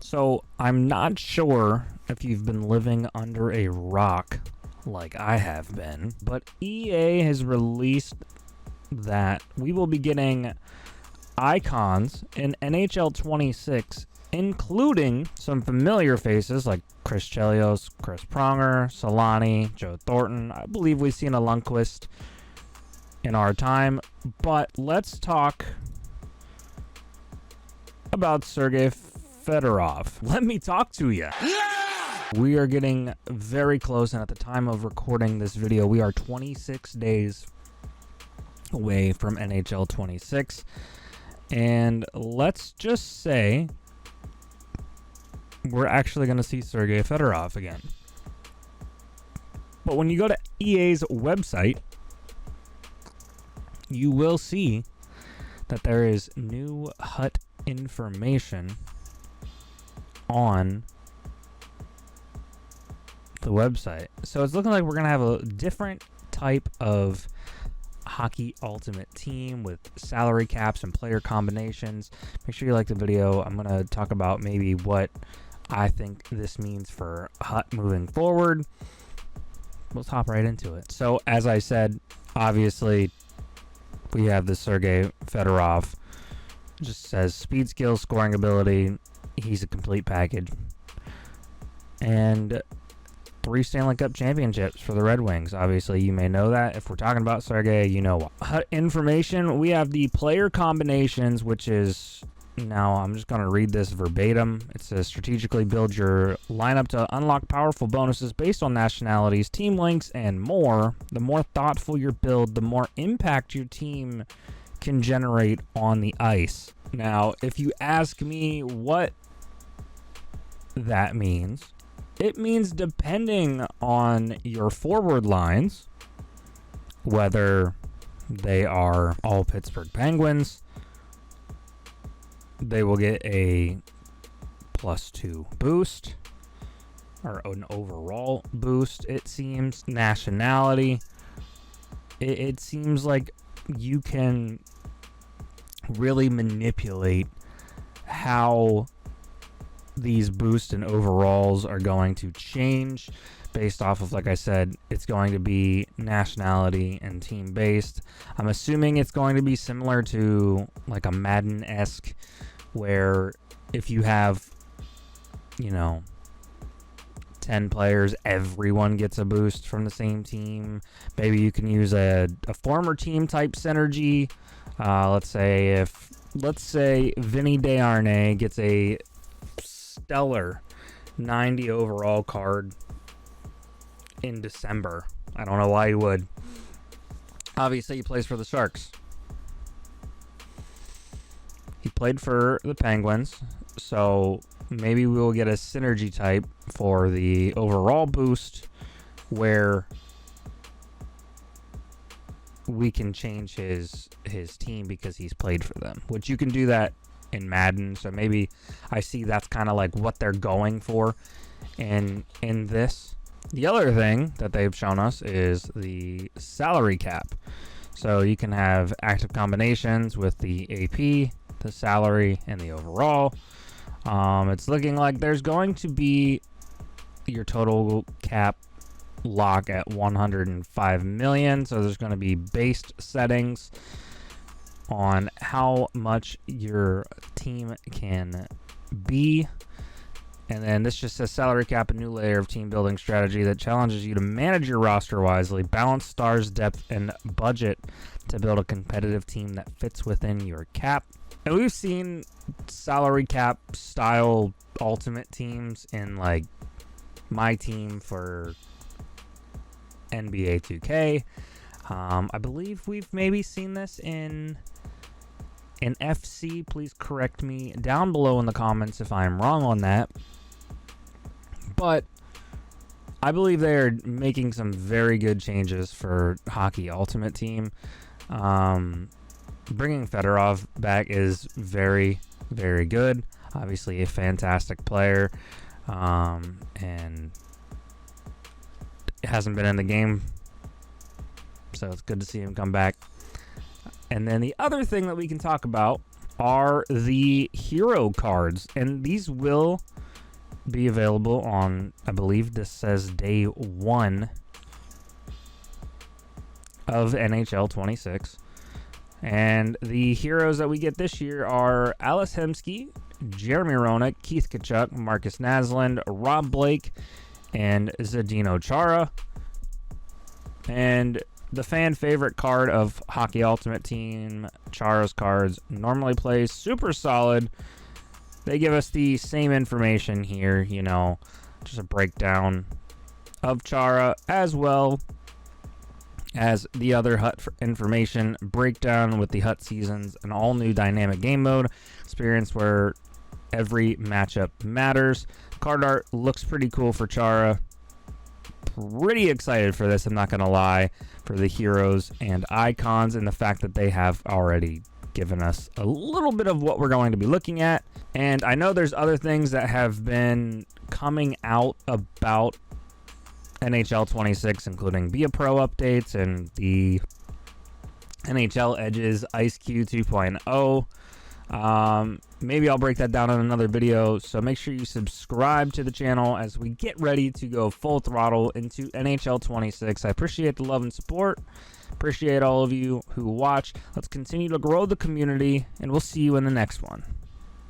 So I'm not sure if you've been living under a rock like I have been, but EA has released that we will be getting icons in NHL 26, including some familiar faces like Chris Chelios, Chris Pronger, Solani, Joe Thornton. I believe we've seen a Lundqvist in our time, but let's talk about Sergei Fedorov. Let me talk to you. We are getting very close, and at the time of recording this video, we are 26 days away from NHL 26. And let's just say we're actually going to see Sergei Fedorov again. But when you go to EA's website, you will see that there is new HUT information on the website. So it's looking like we're going to have a different type of Hockey Ultimate Team with salary caps and player combinations. Make sure you like the video. I'm going to talk about maybe what I think this means for HUT moving forward. Let's hop right into it. So as I said, obviously we have the Sergei Fedorov. It just says speed, skill, scoring ability. He's a complete package. And 3 Stanley Cup championships for the Red Wings. Obviously, you may know that. If we're talking about Sergei, you know what. HUT information, we have the player combinations, which is, now I'm just going to read this verbatim. It says, strategically build your lineup to unlock powerful bonuses based on nationalities, team links, and more. The more thoughtful your build, the more impact your team can generate on the ice. Now, if you ask me what that means, it means depending on your forward lines, whether they are all Pittsburgh Penguins, they will get a +2 boost, or an overall boost, it seems. Nationality, it seems like you can really manipulate how these boosts and overalls are going to change based off of, like I said, it's going to be nationality and team based. I'm assuming it's going to be similar to like a Madden-esque, where if you have, 10 players, everyone gets a boost from the same team. Maybe you can use a former team type synergy. Let's say Vinny Desharnais gets a stellar 90 overall card in December. I don't know why he would. Obviously, he plays for the Sharks. He played for the Penguins, so maybe we will get a synergy type for the overall boost where we can change his team because he's played for them, which you can do that in Madden. So maybe I see that's kind of like what they're going for in this. The other thing that they've shown us is the salary cap. So you can have active combinations with the AP, the salary, and the overall. It's looking like there's going to be your total cap lock at 105 million. So there's going to be based settings on how much your team can be. And then this just says salary cap, a new layer of team building strategy that challenges you to manage your roster wisely, balance stars, depth, and budget to build a competitive team that fits within your cap. And we've seen salary cap style ultimate teams in like my team for NBA 2K. I believe we've maybe seen this in FC. Please correct me down below in the comments if I'm wrong on that. But I believe they're making some very good changes for Hockey Ultimate Team. Bringing Fedorov back is very, very good. Obviously a fantastic player. And hasn't been in the game, so it's good to see him come back. And then the other thing that we can talk about are the hero cards, and these will be available on, I believe this says day 1 of NHL 26. And the heroes that we get this year are Alice Hemsky, Jeremy Roenick, Keith Tkachuk, Marcus Naslund, Rob Blake, and Zdeno Chara. And the fan favorite card of Hockey Ultimate Team, Chara's cards, normally plays super solid. They give us the same information here, you know, just a breakdown of Chara, as well as the other HUT information breakdown with the HUT seasons, an all-new dynamic game mode experience where every matchup matters. Card art looks pretty cool for Chara. Pretty excited for this, I'm not going to lie, for the heroes and icons, and the fact that they have already given us a little bit of what we're going to be looking at. And I know there's other things that have been coming out about NHL 26, including Be a Pro updates and the NHL Edges Ice Q 2.0. Maybe I'll break that down in another video, so make sure you subscribe to the channel as we get ready to go full throttle into NHL 26. I appreciate the love and support. Appreciate all of you who watch. Let's continue to grow the community, and we'll see you in the next one.